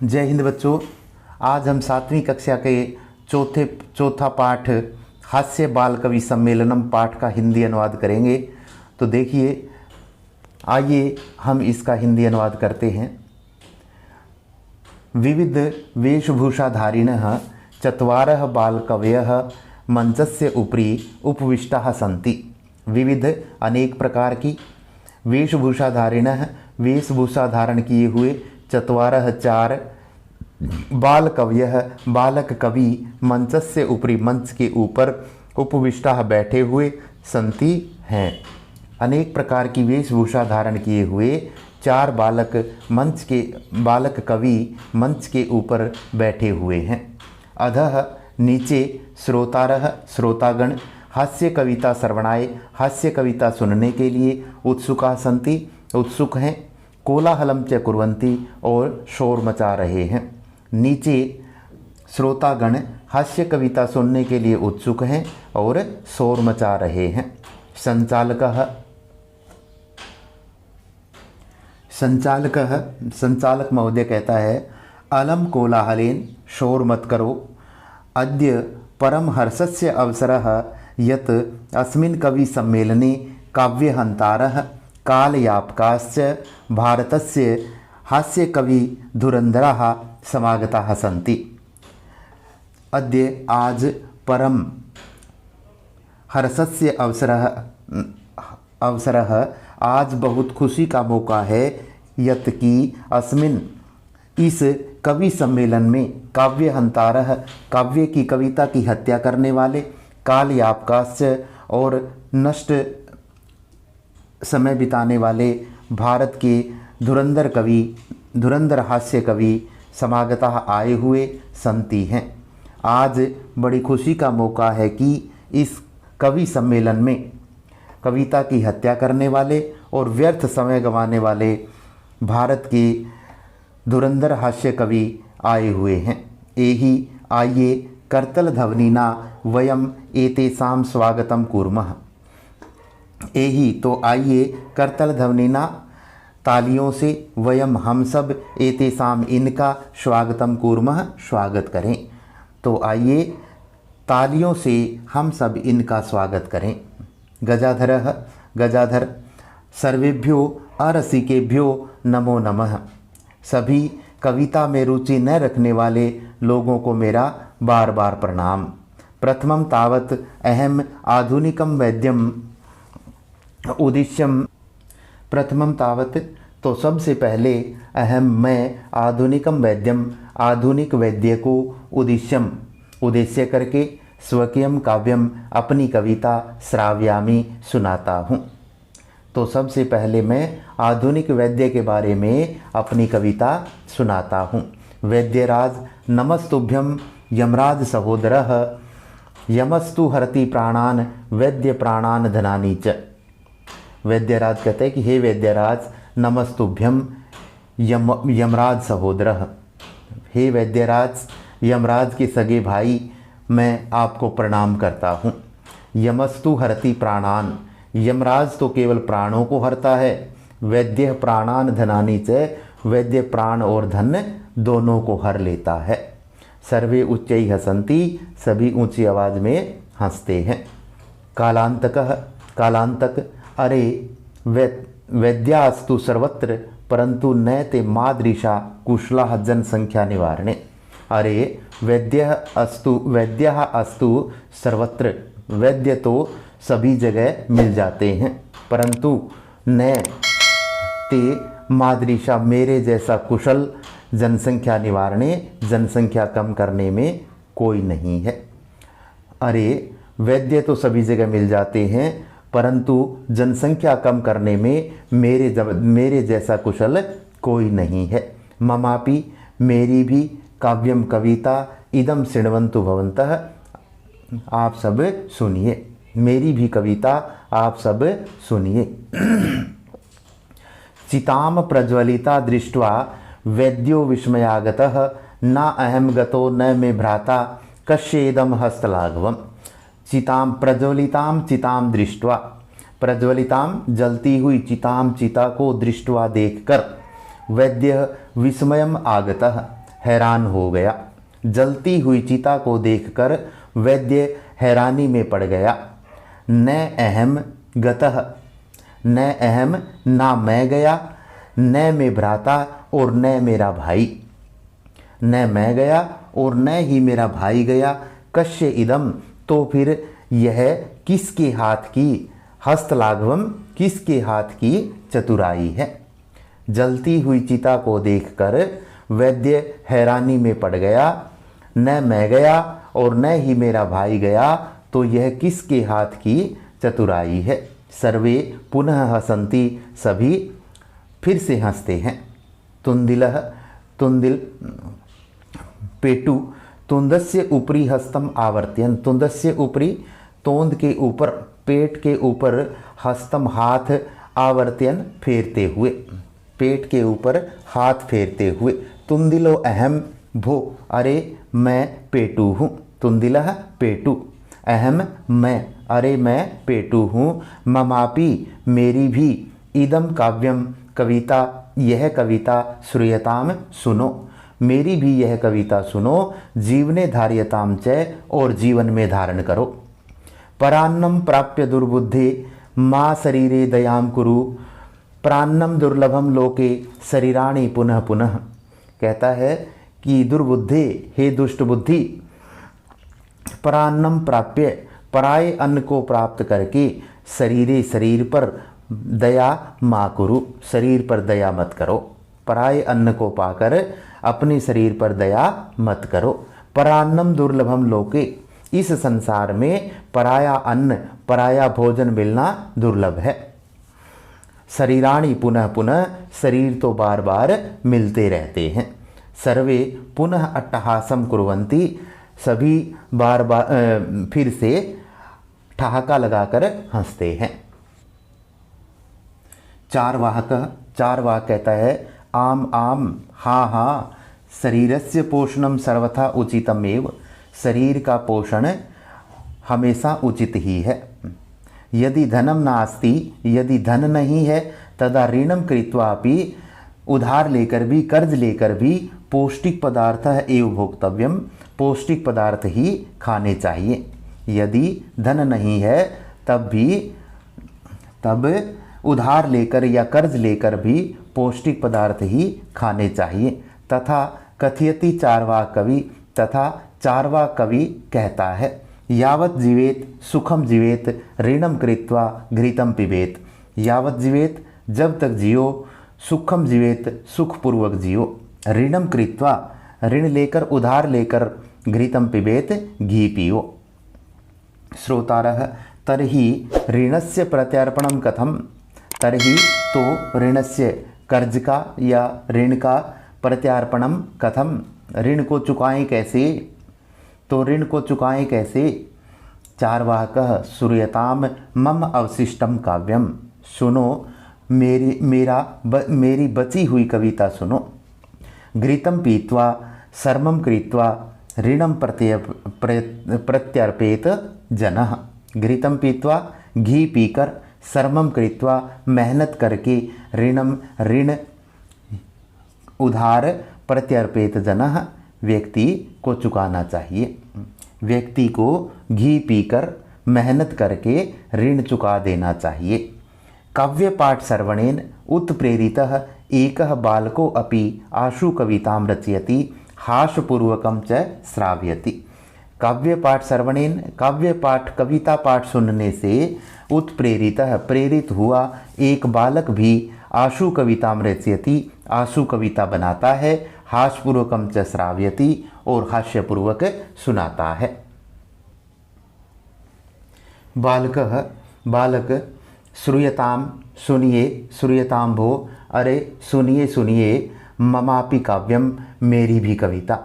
जय हिंद बच्चों। आज हम 7वीं कक्षा के चौथा पाठ हास्य बाल कवि सम्मेलनम पाठ का हिंदी अनुवाद करेंगे। तो देखिए, आइए हम इसका हिंदी अनुवाद करते हैं। विविध वेशभूषाधारिणः चत्वारः बालकवयः मंचस्य उपरि उपविष्टाः सन्ति। विविध अनेक प्रकार की, वेशभूषाधारिणः वेशभूषा धारण किए हुए, चत्वारः चार, बाल कवयः बालक कवि, मंचस्य ऊपरी मंच के ऊपर, उपविष्टाः बैठे हुए, संति हैं। अनेक प्रकार की वेशभूषा धारण किए हुए चार बालक कवि मंच के ऊपर बैठे हुए हैं। अधः नीचे श्रोतारः श्रोतागण, हास्य कविता श्रवणाय हास्य कविता सुनने के लिए, उत्सुका सन्ति उत्सुक हैं, कोलाहलम च कुर्वन्ति और शोर मचा रहे हैं। नीचे श्रोतागण हास्य कविता सुनने के लिए उत्सुक हैं और शोर मचा रहे हैं। संचालक महोदय कहता है, अलम कोलाहलेन, शोर मत करो। अद्य परम हर्षस्य अवसरः यत् अस्मिन् कवि सम्मेलने काव्यहन्तारः कालयापकाश्च भारतस्य हास्य कवि धुरंधराः समागताः सन्ति। अद्य आज परम हर्षस्य अवसरः आज बहुत खुशी का मौका है, यत् कि अस्मिन् इस कवि सम्मेलन में काव्यहंतारः काव्य की कविता की हत्या करने वाले, कालयापकाश्च और नष्ट समय बिताने वाले भारत के धुरंधर हास्य कवि समागतः आए हुए संति हैं। आज बड़ी खुशी का मौका है कि इस कवि सम्मेलन में कविता की हत्या करने वाले और व्यर्थ समय गंवाने वाले भारत के धुरंधर हास्य कवि आए हुए हैं। एहि आइए करतल ध्वनिना वयम एतेषां स्वागतं कुर्मः। एहि तो आइए, करतल ध्वनिना तालियों से, वयम हम सब, एतेषां इनका, स्वागतम कुर्मः स्वागत करें। तो आइए तालियों से हम सब इनका स्वागत करें। गजाधर सर्वेभ्यो अरसिकेभ्यो नमो नमः। सभी कविता में रुचि न रखने वाले लोगों को मेरा बार बार प्रणाम। प्रथमं तावत् अहम आधुनिकं वैद्यम उद्देश्यम। प्रथमं तावत् तो सबसे पहले, मैं आधुनिकम वैद्यम आधुनिक वैद्य को, उद्देश्य करके, स्वकीयम काव्यम अपनी कविता, श्राव्यामी सुनाता हूँ। तो सबसे पहले मैं आधुनिक वैद्य के बारे में अपनी कविता सुनाता हूँ। वैद्यराज नमस्तुभ्यम यमराज सहोदरः, यमस्तु हरति प्राणान वैद्य प्राणान धनानि च। वैद्यराज कहते हैं कि हे वैद्यराज, नमस्तुभ्यम यमराज सहोदरः, हे वैद्यराज यमराज के सगे भाई, मैं आपको प्रणाम करता हूँ। यमस्तु हरति प्राणान, यमराज तो केवल प्राणों को हरता है। वैद्य प्राणान धनानि च, वैद्य प्राण और धन दोनों को हर लेता है। सर्वे उच्चै हसन्ति, सभी ऊंची आवाज में हंसते हैं। कालांतक, अरे वैद्यास्तु सर्वत्र परंतु न ते मादृशा कुशला जनसंख्या निवारणे। अरे वैद्यः अस्तु सर्वत्र, वैद्य तो सभी जगह मिल जाते हैं, परंतु न ते मादृशा, मेरे जैसा कुशल जनसंख्या निवारणे, जनसंख्या कम करने में कोई नहीं है। अरे वैद्य तो सभी जगह मिल जाते हैं, परंतु जनसंख्या कम करने में मेरे जैसा कुशल कोई नहीं है। ममापि, मेरी भी, काव्यम कविता, इदम शृण्वन्तु भवन्तः, आप सब सुनिए, मेरी भी कविता आप सब सुनिए। चिताम प्रज्वलिता दृष्ट्वा वैद्यो विस्मयागतः, न अहम गतो न मे भ्राता कस्येदम हस्तलाघवम। चिताम प्रज्वलिताम चिताम दृष्ट्वा, प्रज्वलिताम जलती हुई, चिताम चिता को, दृष्ट्वा देखकर, वैद्य विस्मयम आगतः, हैरान हो गया। जलती हुई चिता को देखकर वैद्य हैरानी में पड़ गया। न अहम गतः, न अहम, ना मैं गया, न मैं भ्राता और न मेरा भाई, न मैं गया और न ही मेरा भाई गया। कश्य इदम, तो फिर यह किसके हाथ की, हस्तलाघवम, किसके हाथ की चतुराई है। जलती हुई चिता को देखकर वैद्य हैरानी में पड़ गया। न मैं गया और न ही मेरा भाई गया, तो यह किसके हाथ की चतुराई है। सर्वे पुनः हसंती, सभी फिर से हंसते हैं। तुंदिलः, तुंदिल, पेटू, तुंदस्य ऊपरी हस्तम आवर्त्यन, तुंदस्य ऊपरी, तोंद के ऊपर, पेट के ऊपर, हस्तम हाथ, आवर्त्यन फेरते हुए, पेट के ऊपर हाथ फेरते हुए। तुंदिलो अहम, भो, अरे मैं पेटू हूँ। तुंदिलः पेटू, अहम मैं, अरे मैं पेटू हूँ। ममापि, मेरी भी, इदम काव्यम, कविता, यह कविता, श्रूयताम, सुनो, मेरी भी यह कविता सुनो। जीवने धार्यताम च, और जीवन में धारण करो। परान्नम प्राप्य दुर्बुद्धे, माँ शरीरे दयाम कुरु। प्रान्नम दुर्लभम लोके, शरीराणि पुनः पुनः। कहता है कि दुर्बुद्धे, हे दुष्ट बुद्धि, परान्नम प्राप्य, पराये अन्न को प्राप्त करके, शरीरे, शरीर पर, दया मा कुरु, शरीर पर दया मत करो। पराये अन्न को पाकर अपने शरीर पर दया मत करो। परान्नम दुर्लभम लोके, इस संसार में पराया अन्न, पराया भोजन मिलना दुर्लभ है। शरीराणि पुनः पुनः, शरीर तो बार बार मिलते रहते हैं। सर्वे पुनः अट्टहासम कुर्वन्ति, सभी बार बार फिर से ठहाका लगाकर हंसते हैं। चारवाह कहता है आम आम, हाँ हाँ, शरीरस्य पोषणम सर्वथा उचितमेव, शरीर का पोषण हमेशा उचित ही है। यदि धनम नास्ति, यदि धन नहीं है, तदा ऋणम कृत्वापि, उधार लेकर भी, कर्ज लेकर भी, पौष्टिक पदार्थ एव भोक्तव्यम, पौष्टिक पदार्थ ही खाने चाहिए। यदि धन नहीं है तब उधार लेकर या कर्ज लेकर भी पौष्टिक पदार्थ ही खाने चाहिए। तथा कथयति चारवाक कवि, तथा चारवाक कवि कहता है, यावत जीवेत सुखम जीवेत, ऋणम कृत्वा घृतम पिबेत। यावत जीवेत, जब तक जियो, सुखम जीवेत, सुखपूर्वक जियो, ऋणम कृत्वा, ऋण लेकर, उधार लेकर, घृतम पिबेत, घी पियो। श्रोतारः, तर्हि ऋणस्य प्रत्यर्पणम कथम, तर्हि तो ऋणस्य, कर्ज का या ऋण का, प्रत्यार्पणम कथम, ऋण को चुकाएं कैसे, तो ऋण को चुकाएं कैसे। चारवाकः, श्रूयताम मम अवशिष्टम काव्यम, सुनो मेरी बची हुई कविता सुनो। घृतम पीत्वा सर्मम कृत्वा ऋणम प्रत्यर्पेत जनः। घृतम पीत्वा, घी पीकर, सर्मम कृत्वा, मेहनत करके, ऋण उधार, प्रत्यर्पेत जनः, व्यक्ति को चुकाना चाहिए। व्यक्ति को घी पीकर, मेहनत करके ऋण चुका देना चाहिए। काव्य पाठ श्रवणेन उत्प्रेरितः एकः बालको अपि आशु कवितां रचयति, हास्यपूर्वकं च श्रावयति। काव्य पाठ श्रवणेन, काव्य पाठ, कविता पाठ सुनने से उत्प्रेरितः, प्रेरित हुआ एक बालक भी आशु कवितां रचयति, आशु कविता बनाता है, हास्यपूर्वकं च श्रावयति, और हास्यपूर्वक सुनाता है। बालकः, बालक, श्रूयताम, सुनिए, श्रूयताम भो, अरे सुनिए सुनिए, ममापि काव्यम, मेरी भी कविता।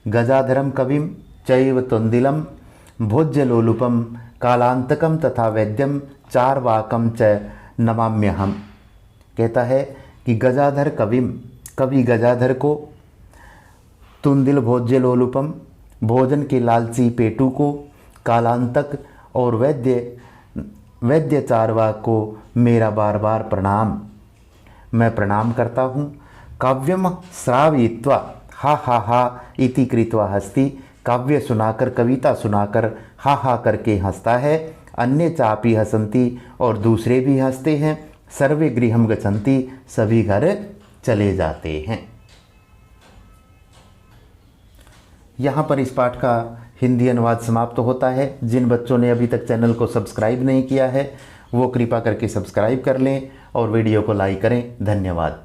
गजाधरम कविम चैव तुंदिलम, भोज्यलोलुपम, कालांतकम तथा वैद्यम, चारवाकम च नमाम्यहम। कहता है कि गजाधर कविम, कवि गजाधर को, तुंदिल भोज्यलोलुपम, भोजन के लालची पेटू को, कालांतक और वैद्य चारवाक को मेरा बार बार प्रणाम, मैं प्रणाम करता हूँ। काव्यम श्रावयित्वा, हा हा हा इति कृत्वा हस्ति, काव्य सुनाकर कविता सुनाकर हा हा करके हंसता है। अन्य चापी हसंती, और दूसरे भी हंसते हैं। सर्वे गृहम गच्छन्ति, सभी घर चले जाते हैं। यहाँ पर इस पाठ का हिंदी अनुवाद समाप्त होता है। जिन बच्चों ने अभी तक चैनल को सब्सक्राइब नहीं किया है वो कृपा करके सब्सक्राइब कर लें और वीडियो को लाइक करें। धन्यवाद।